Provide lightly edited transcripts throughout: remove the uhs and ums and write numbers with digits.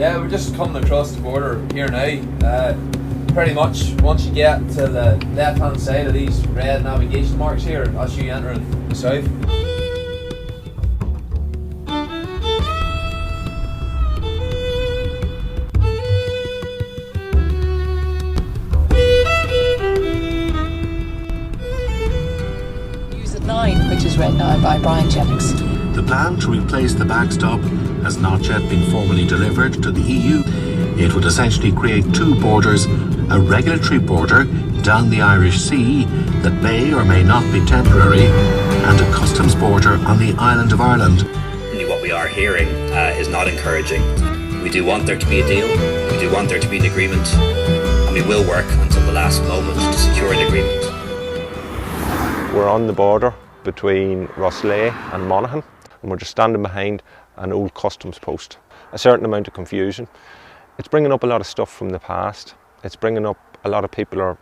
Yeah, we're just coming across the border here now. Pretty much once you get to the left hand side of these red navigation marks here, as you enter the south. Use at 9, which is read now by Brian Jennings. The plan to replace the backstop has not yet been formally delivered to the EU. It would essentially create two borders, a regulatory border down the Irish Sea that may or may not be temporary, and a customs border on the island of Ireland. What we are hearing is not encouraging. We do want there to be a deal, we do want there to be an agreement, and we will work until the last moment to secure an agreement. We're on the border between Rosslea and Monaghan, and we're just standing behind an old customs post. A certain amount of confusion. It's bringing up a lot of stuff from the past. It's bringing up a lot of people are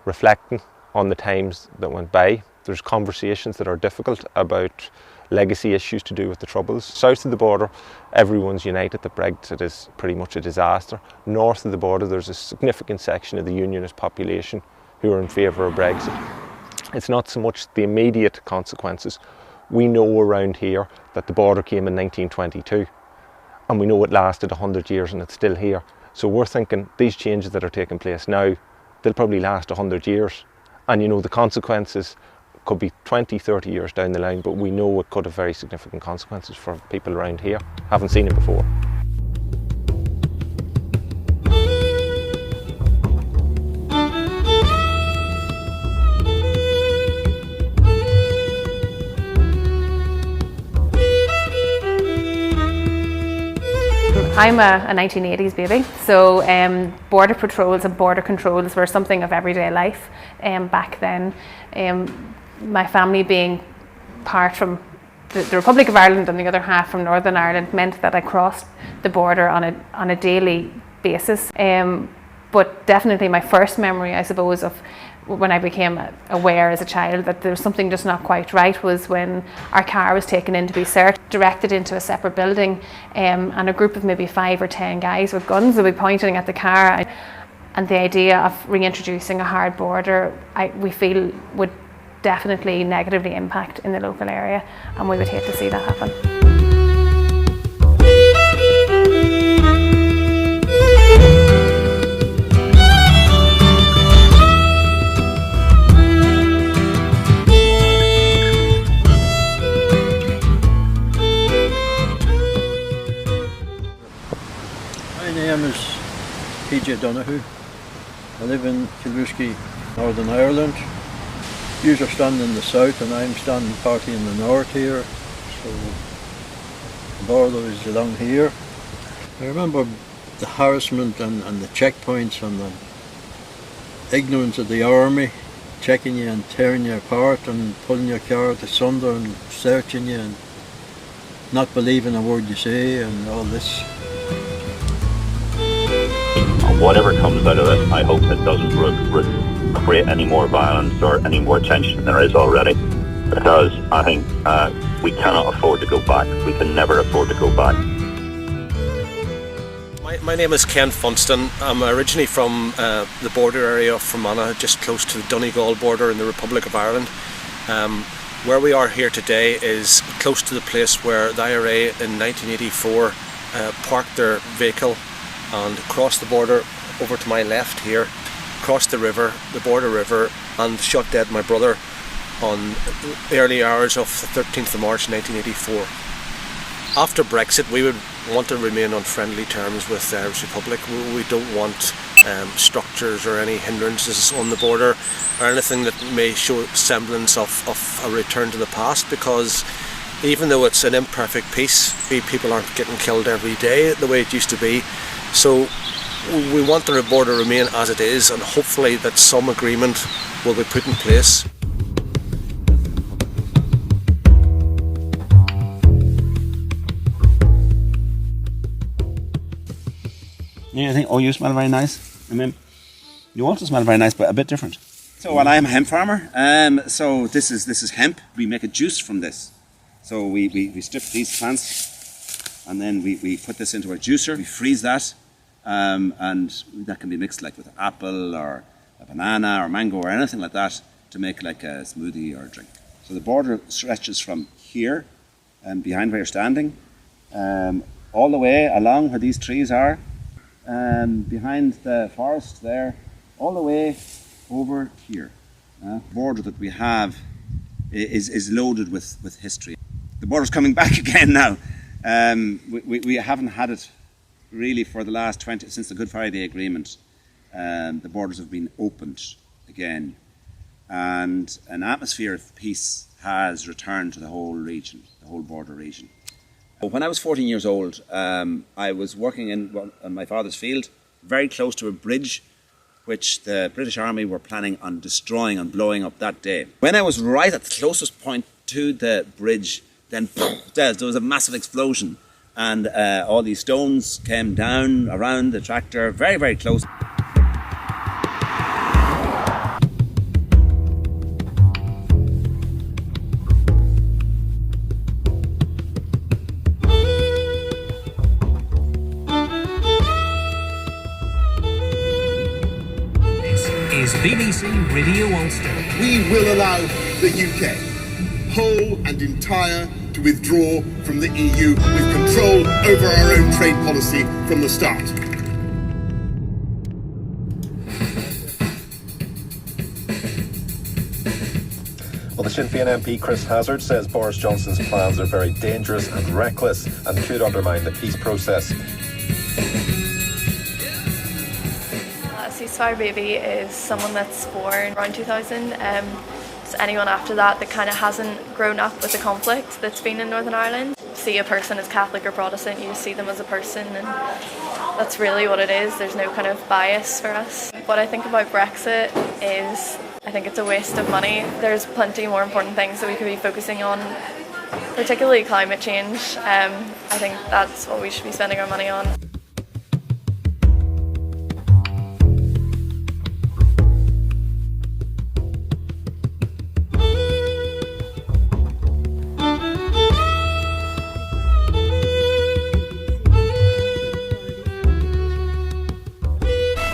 reflecting on the times that went by. There's conversations that are difficult about legacy issues to do with the Troubles. South of the border, everyone's united that Brexit is pretty much a disaster. North of the border, there's a significant section of the unionist population who are in favour of Brexit. It's not so much the immediate consequences. We know around here that the border came in 1922. And we know it lasted 100 years and it's still here. So we're thinking these changes that are taking place now, they'll probably last 100 years. And you know, the consequences could be 20, 30 years down the line, but we know it could have very significant consequences for people around here. Haven't seen it before. I'm a 1980s baby, so border patrols and border controls were something of everyday life back then. My family being part from the Republic of Ireland and the other half from Northern Ireland meant that I crossed the border on a daily basis. But definitely my first memory, I suppose, of when I became aware as a child that there was something just not quite right was when our car was taken in to be searched, directed into a separate building, and a group of maybe 5 or 10 guys with guns would be pointing at the car. And the idea of reintroducing a hard border, we feel would definitely negatively impact in the local area, and we would hate to see that happen. My name is PJ Donoghue. I live in Kilruskey, Northern Ireland. You are standing in the south and I'm standing partly in the north here. So the border is along here. I remember the harassment and the checkpoints and the ignorance of the army, checking you and tearing you apart and pulling your car asunder and searching you and not believing a word you say and all this. Whatever comes out of it, I hope it doesn't create any more violence or any more tension than there is already, because I think we cannot afford to go back. We can never afford to go back. My name is Ken Funston. I'm originally from the border area of Fermanagh, just close to the Donegal border in the Republic of Ireland. Where we are here today is close to the place where the IRA in 1984 parked their vehicle and crossed the border over to my left here, crossed the river, the border river, and shot dead my brother on the early hours of the 13th of March 1984. After Brexit, we would want to remain on friendly terms with the Irish Republic. We don't want structures or any hindrances on the border or anything that may show semblance of a return to the past, because even though it's an imperfect peace, people aren't getting killed every day the way it used to be. So we want the border to remain as it is, and hopefully that some agreement will be put in place. Yeah, I think, oh, you smell very nice. I mean, you also smell very nice, but a bit different. So, well, I am a hemp farmer. So this is hemp. We make a juice from this. So we strip these plants and then we put this into a juicer, we freeze that, and that can be mixed like with apple or a banana or mango or anything like that to make like a smoothie or a drink. So the border stretches from here, behind where you're standing, all the way along where these trees are, behind the forest there, all the way over here. The border that we have is loaded with history. The border's coming back again now. We haven't had it really for the last since the Good Friday Agreement. The borders have been opened again, and an atmosphere of peace has returned to the whole region, the whole border region. When I was 14 years old, I was working in my father's field, very close to a bridge which the British Army were planning on destroying and blowing up that day. When I was right at the closest point to the bridge, then there was a massive explosion, and all these stones came down around the tractor, very, very close. BBC Radio Ulster. We will allow the UK, whole and entire, to withdraw from the EU with control over our own trade policy from the start. Well, the Sinn Féin MP Chris Hazard says Boris Johnson's plans are very dangerous and reckless and could undermine the peace process. Ceasefire Baby is someone that's born around 2000. So anyone after that kind of hasn't grown up with the conflict that's been in Northern Ireland. See a person as Catholic or Protestant, you see them as a person, and that's really what it is. There's no kind of bias for us. What I think about Brexit is I think it's a waste of money. There's plenty more important things that we could be focusing on, particularly climate change. I think that's what we should be spending our money on.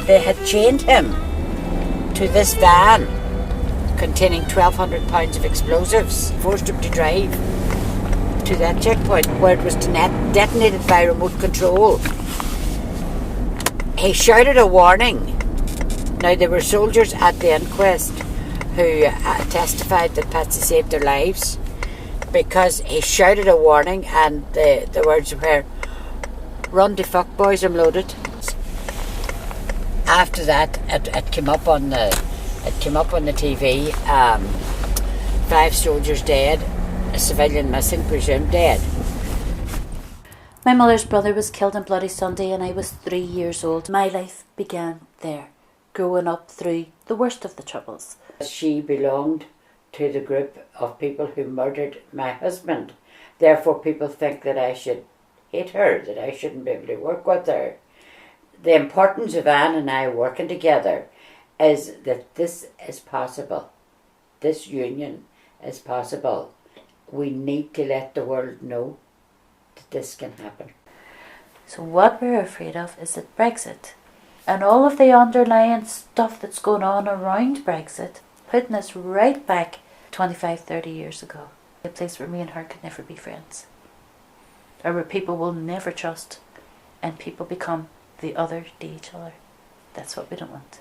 They had chained him to this van containing 1,200 pounds of explosives, forced him to drive to that checkpoint where it was detonated by remote control. He shouted a warning. Now, there were soldiers at the inquest who testified that Patsy saved their lives because he shouted a warning, and the words were, "Run the fuck, boys, I'm loaded." After that, it came up on the TV. 5 soldiers dead, a civilian missing, presumed dead. My mother's brother was killed on Bloody Sunday, and I was 3 years old. My life began there, growing up through the worst of the troubles. She belonged to the group of people who murdered my husband. Therefore, people think that I should hate her, that I shouldn't be able to work with her. The importance of Anne and I working together is that this is possible. This union is possible. We need to let the world know that this can happen. So what we're afraid of is that Brexit and all of the underlying stuff that's going on around Brexit, putting us right back 25, 30 years ago. A place where me and her could never be friends. Or where people will never trust and people become the other to each other. That's what we don't want.